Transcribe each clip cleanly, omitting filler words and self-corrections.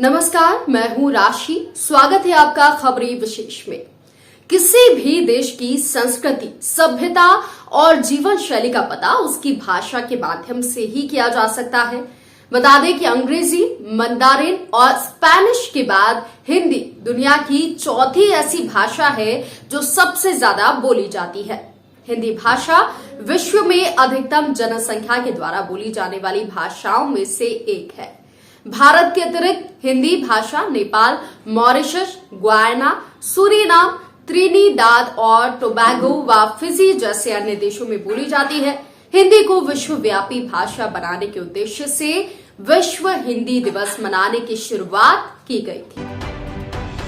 नमस्कार, मैं हूं राशि। स्वागत है आपका खबरी विशेष में। किसी भी देश की संस्कृति, सभ्यता और जीवन शैली का पता उसकी भाषा के माध्यम से ही किया जा सकता है। बता दें कि अंग्रेजी, मंदारिन और स्पेनिश के बाद हिंदी दुनिया की चौथी ऐसी भाषा है जो सबसे ज्यादा बोली जाती है। हिंदी भाषा विश्व में अधिकतम जनसंख्या के द्वारा बोली जाने वाली भाषाओं में से एक है। भारत के अतिरिक्त हिंदी भाषा Nepal, Mauritius, Guyana, Suriname, Trinidad और टोबैगो व फिजी जैसे अन्य देशों में बोली जाती है। हिंदी को विश्वव्यापी भाषा बनाने के उद्देश्य से विश्व हिंदी दिवस मनाने की शुरुआत की गई थी।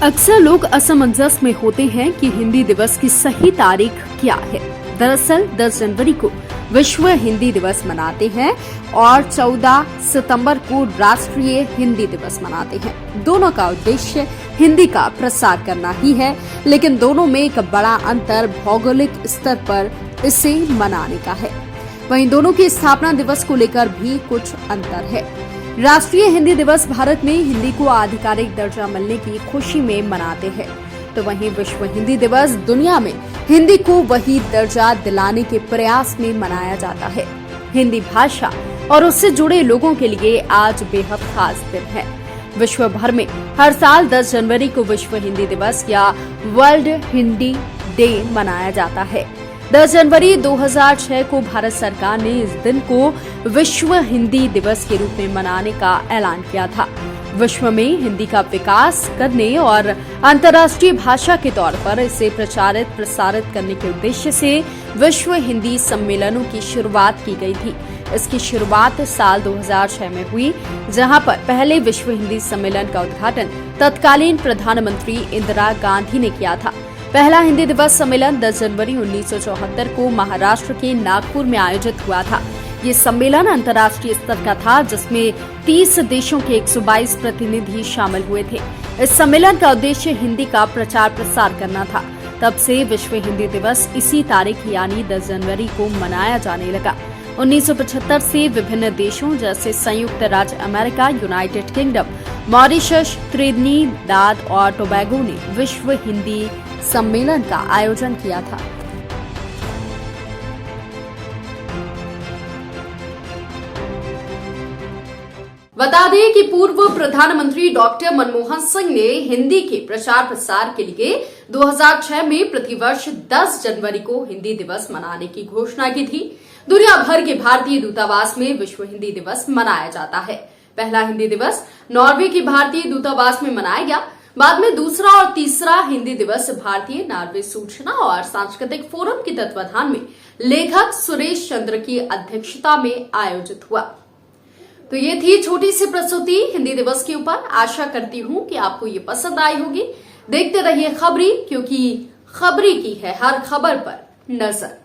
अक्सर लोग असमंजस में होते हैं कि हिंदी दिवस की सही तारीख क्या है। दरअसल 10 जनवरी को विश्व हिंदी दिवस मनाते हैं और 14 सितंबर को राष्ट्रीय हिंदी दिवस मनाते हैं। दोनों का उद्देश्य हिंदी का प्रसार करना ही है, लेकिन दोनों में एक बड़ा अंतर भौगोलिक स्तर पर इसे मनाने का है। वहीं दोनों की स्थापना दिवस को लेकर भी कुछ अंतर है। राष्ट्रीय हिंदी दिवस भारत में हिंदी को आधिकारिक दर्जा मिलने की खुशी में मनाते हैं, तो वहीं विश्व हिंदी दिवस दुनिया में हिंदी को वही दर्जा दिलाने के प्रयास में मनाया जाता है। हिंदी भाषा और उससे जुड़े लोगों के लिए आज बेहद खास दिन है। विश्व भर में हर साल 10 जनवरी को विश्व हिंदी दिवस या वर्ल्ड हिंदी डे मनाया जाता है। 10 जनवरी 2006 को भारत सरकार ने इस दिन को विश्व हिंदी दिवस के रूप में मनाने का ऐलान किया था। विश्व में हिंदी का विकास करने और अंतर्राष्ट्रीय भाषा के तौर पर इसे प्रचारित प्रसारित करने के उद्देश्य से विश्व हिंदी सम्मेलनों की शुरुआत की गई थी। इसकी शुरुआत साल 2006 में हुई, जहां पर पहले विश्व हिंदी सम्मेलन का उद्घाटन तत्कालीन प्रधानमंत्री इंदिरा गांधी ने किया था। पहला हिंदी दिवस सम्मेलन 10 जनवरी 1974 को महाराष्ट्र के नागपुर में आयोजित हुआ था। ये सम्मेलन अंतर्राष्ट्रीय स्तर का था, जिसमें 30 देशों के 122 प्रतिनिधि शामिल हुए थे। इस सम्मेलन का उद्देश्य हिंदी का प्रचार प्रसार करना था। तब से विश्व हिंदी दिवस इसी तारीख यानी 10 जनवरी को मनाया जाने लगा। 1975 से विभिन्न देशों जैसे संयुक्त राज्य America, United kingdom, Mauritius, Trinidad और टोबैगो ने विश्व हिंदी सम्मेलन का आयोजन किया था। बता दें कि पूर्व प्रधानमंत्री डॉक्टर मनमोहन सिंह ने हिंदी के प्रचार प्रसार के लिए 2006 में प्रतिवर्ष 10 जनवरी को हिंदी दिवस मनाने की घोषणा की थी। दुनिया भर के भारतीय दूतावास में विश्व हिंदी दिवस मनाया जाता है। पहला हिंदी दिवस नॉर्वे के भारतीय दूतावास में मनाया गया। बाद में दूसरा और तीसरा हिंदी दिवस भारतीय नार्वे सूचना और सांस्कृतिक फोरम के तत्वाधान में लेखक सुरेश चंद्र की अध्यक्षता में आयोजित हुआ। तो ये थी छोटी सी प्रस्तुति हिंदी दिवस के ऊपर। आशा करती हूँ कि आपको ये पसंद आई होगी। देखते रहिए खबरी, क्योंकि खबरी की है हर खबर पर नजर।